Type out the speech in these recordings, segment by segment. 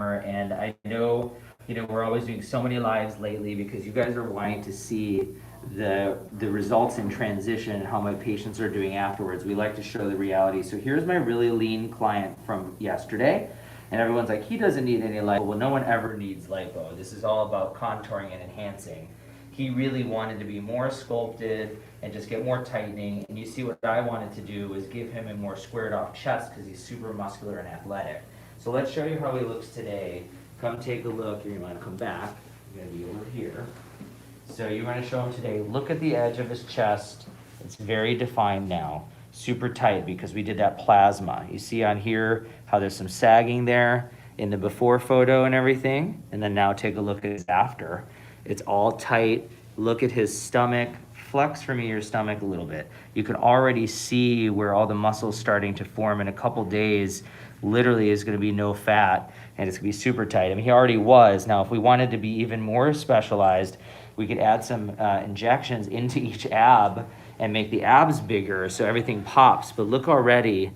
And I know, we're always doing so many lives lately because you guys are wanting to see the results in transition and how my patients are doing afterwards. We like to show the reality. So here's my really lean client from yesterday. And everyone's like, he doesn't need any lipo. Well, no one ever needs lipo. This is all about contouring and enhancing. He really wanted to be more sculpted and just get more tightening. And you see what I wanted to do was give him a more squared off chest because he's super muscular and athletic. So let's show you how he looks today. Come take a look. You're going to come back. You're going to be over here. So you're going to show him today. Look at the edge of his chest. It's very defined now. Super tight because we did that plasma. You see on here how there's some sagging there in the before photo and everything. And then now take a look at his after. It's all tight. Look at his stomach. Flex for me your stomach a little bit. You can already see where all the muscles starting to form in a couple days. Literally is going to be no fat and it's going to be super tight. I mean, he already was. Now, if we wanted to be even more specialized, we could add some injections into each ab and make the abs bigger so everything pops. But look already,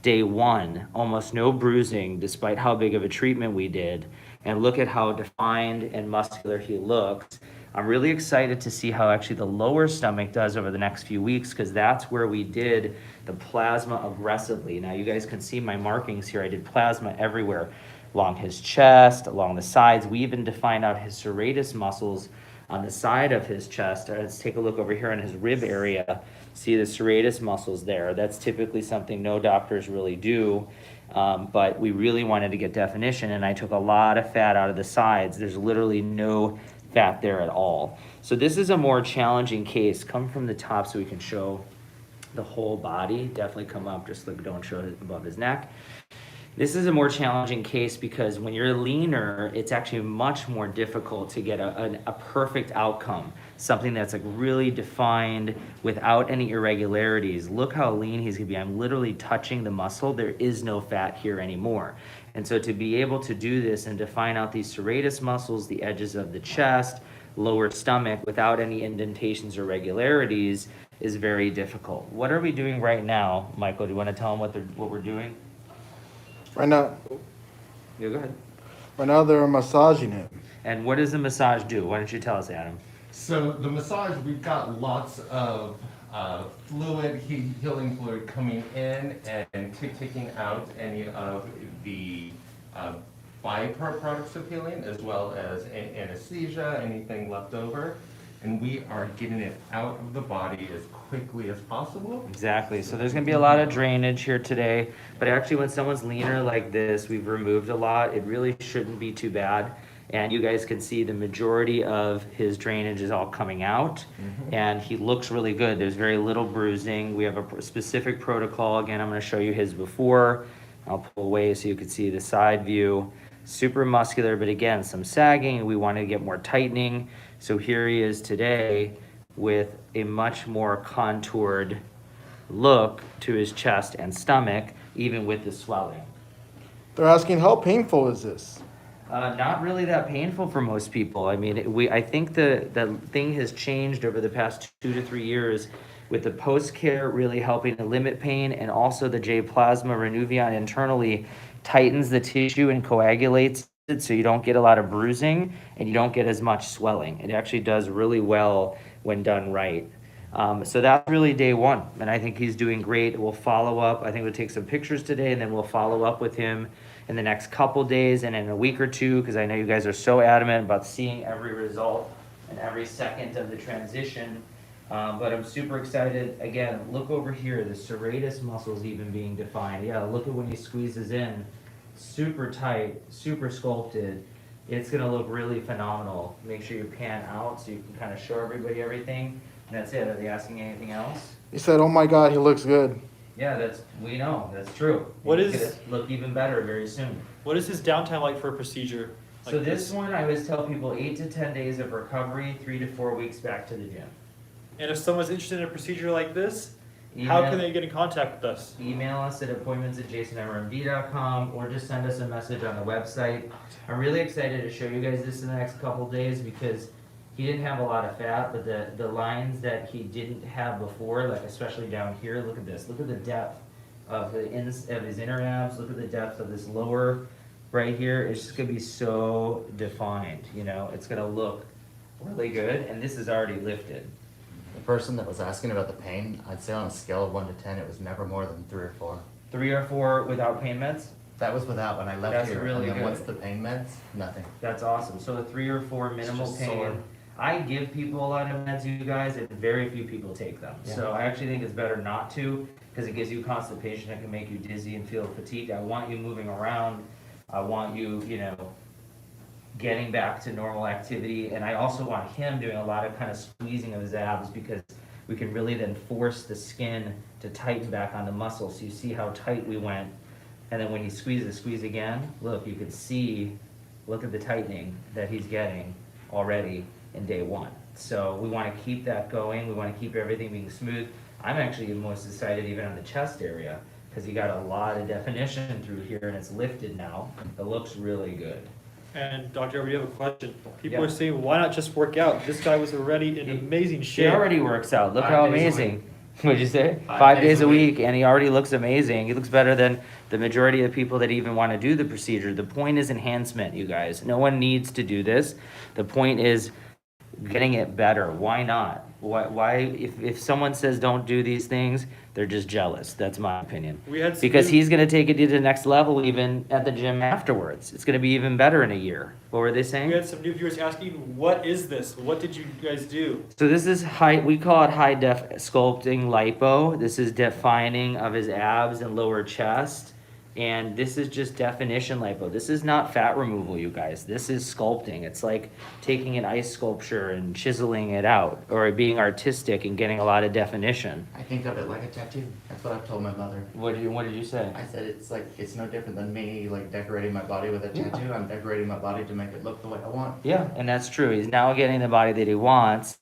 day one, almost no bruising despite how big of a treatment we did. And look at how defined and muscular he looks. I'm really excited to see how actually the lower stomach does over the next few weeks because that's where we did the plasma aggressively. Now you guys can see my markings here. I did plasma everywhere, along his chest, along the sides. We even defined out his serratus muscles on the side of his chest. Let's take a look over here in his rib area. See the serratus muscles there. That's typically something no doctors really do. But we really wanted to get definition, and I took a lot of fat out of the sides. There's literally no fat there at all. So this is a more challenging case. Come from the top so we can show the whole body. Definitely come up, just look, don't show it above his neck. This is a more challenging case because when you're leaner, it's actually much more difficult to get a perfect outcome. Something that's like really defined without any irregularities. Look how lean he's gonna be. I'm literally touching the muscle. There is no fat here anymore. And so to be able to do this and define out these serratus muscles, the edges of the chest, lower stomach without any indentations or irregularities is very difficult. What are we doing right now? Michael, do you want to tell them what we're doing? Right now, Yeah, go ahead. right now they're massaging it. And what does the massage do? Why don't you tell us, Adam? So the massage, we've got lots of fluid, healing fluid coming in and taking out any of the byproducts of healing, as well as anesthesia, anything left over. And we are getting it out of the body as quickly as possible. Exactly. So there's going to be a lot of drainage here today. But actually, when someone's leaner like this, we've removed a lot. It really shouldn't be too bad. And you guys can see the majority of his drainage is all coming out. And he looks really good. There's very little bruising. We have a specific protocol. Again, I'm going to show you his before. I'll pull away so you can see the side view. Super muscular, but again, some sagging. We wanted to get more tightening. So here he is today with a much more contoured look to his chest and stomach, even with the swelling. They're asking, how painful is this? Not really that painful for most people. I mean, I think the thing has changed over the past 2 to 3 years with the post-care really helping to limit pain, and also the J-plasma Renuvion internally tightens the tissue and coagulates it so you don't get a lot of bruising and you don't get as much swelling. It actually does really well when done right. So that's really day one, and I think he's doing great. We'll follow up. I think we'll take some pictures today, and then we'll follow up with him in the next couple days and in a week or two, because I know you guys are so adamant about seeing every result and every second of the transition. But I'm super excited. Again, look over here, the serratus muscles even being defined. Yeah, look at when he squeezes in. Super tight, super sculpted. It's gonna look really phenomenal. Make sure you pan out so you can kind of show everybody everything. And that's it. Are they asking anything else? He said, oh my God, he looks good. Yeah, we know, that's true. What It's is- gonna look even better very soon. What is his downtime like for a procedure? So this one, I always tell people 8 to 10 days of recovery, 3 to 4 weeks back to the gym. And if someone's interested in a procedure like this, how can they get in contact with us? Email us at appointments@jasonmrmd.com or just send us a message on the website. I'm really excited to show you guys this in the next couple days because he didn't have a lot of fat, but the lines that he didn't have before, like especially down here, look at this. Look at the depth of his inner abs. Look at the depth of this lower right here, it's just gonna be so defined, you know, it's gonna look really good, and this is already lifted. The person that was asking about the pain, I'd say on a scale of 1 to 10, it was never more than 3 or 4. 3 or 4 without pain meds? That was without when I left That's here. really and then good. once the pain meds, nothing. That's awesome. So a 3 or 4 minimal just pain. sore. I give people a lot of meds, you guys, and very few people take them. Yeah. So I actually think it's better not to, because it gives you constipation. It can make you dizzy and feel fatigued. I want you moving around. I want you, you know, getting back to normal activity. And I also want him doing a lot of kind of squeezing of his abs, because we can really then force the skin to tighten back on the muscle. So you see how tight we went. And then when he squeezes, squeeze again, look, you can see, look at the tightening that he's getting already in day 1. So we want to keep that going. We want to keep everything being smooth. I'm actually most excited even on the chest area, because you got a lot of definition through here, and it's lifted now. It looks really good. And Dr. Emer, you have a question. People Yeah. are saying, why not just work out? This guy was already in amazing He shape. already works out. Look 5 how days a amazing. What'd you say? 5 5 days a week, and he already looks amazing. He looks better than the majority of people that even want to do the procedure. The point is enhancement, you guys. No one needs to do this. The point is getting it better. Why not? Why if someone says don't do these things, they're just jealous. That's my opinion. We had some Because new- he's going to take it to the next level even at the gym afterwards. It's going to be even better in a year. What were they saying? We had some new viewers asking, what is this? What did you guys do? So this is we call it high def sculpting lipo. This is defining of his abs and lower chest. And this is just definition lipo. This is not fat removal, you guys. This is sculpting. It's like taking an ice sculpture and chiseling it out, or being artistic and getting a lot of definition. I think of it like a tattoo. That's what I've told my mother. What did you say? I said it's no different than me like decorating my body with a tattoo. I'm decorating my body to make it look the way I want. Yeah, and that's true. He's now getting the body that he wants,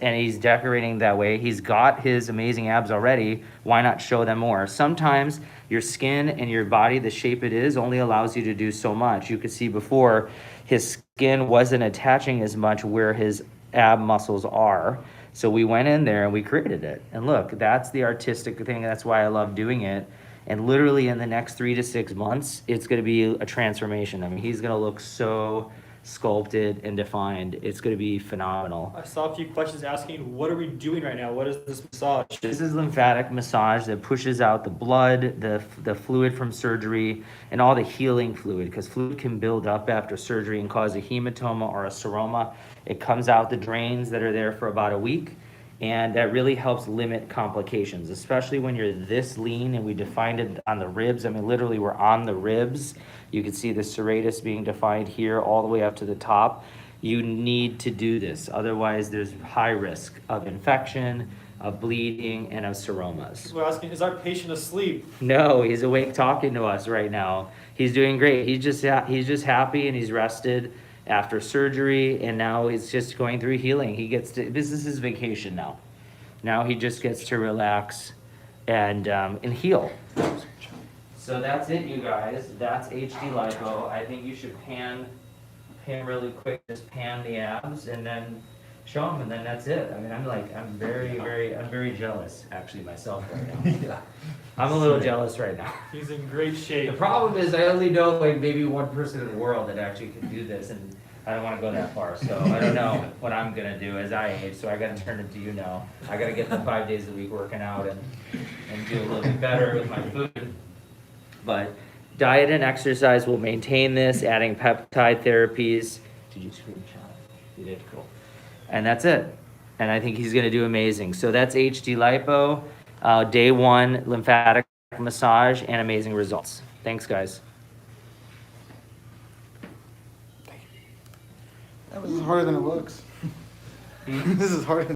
and he's decorating that way. He's got his amazing abs already. Why not show them more? Sometimes your skin and your body, the shape it is, only allows you to do so much. You could see before, his skin wasn't attaching as much where his ab muscles are. So we went in there and we created it. And look, that's the artistic thing. That's why I love doing it. And literally in the next 3 to 6 months, it's going to be a transformation. I mean, he's going to look so sculpted and defined. It's going to be phenomenal. I saw a few questions asking, what are we doing right now? What is this massage? This is lymphatic massage that pushes out the blood, the fluid from surgery, and all the healing fluid, because fluid can build up after surgery and cause a hematoma or a seroma. It comes out the drains that are there for about a week, and that really helps limit complications, especially when you're this lean, and we defined it on the ribs. I mean, literally we're on the ribs. You can see the serratus being defined here all the way up to the top. You need to do this. Otherwise, there's high risk of infection, of bleeding, and of seromas. People are asking, is our patient asleep? No, he's awake talking to us right now. He's doing great. He's just happy and he's rested after surgery, and now he's just going through healing. This is his vacation now. Now he just gets to relax and heal. So that's it, you guys. That's HD lipo. I think you should pan really quick. Just pan the abs and then show them, and then that's it. I mean, I'm very jealous actually myself right now. Yeah. I'm a little jealous right now. He's in great shape. The problem is I only know like maybe one person in the world that actually can do this, and I don't want to go that far. So I don't know what I'm gonna do as I age. So I got to turn it to you now. I got to get the 5 days a week working out and do a little bit better with my food. But diet and exercise will maintain this. Adding peptide therapies. Did you screenshot? You did, cool. And that's it. And I think he's gonna do amazing. So that's HD lipo. Day 1 lymphatic massage and amazing results. Thanks, guys. That was harder than it looks. This is harder.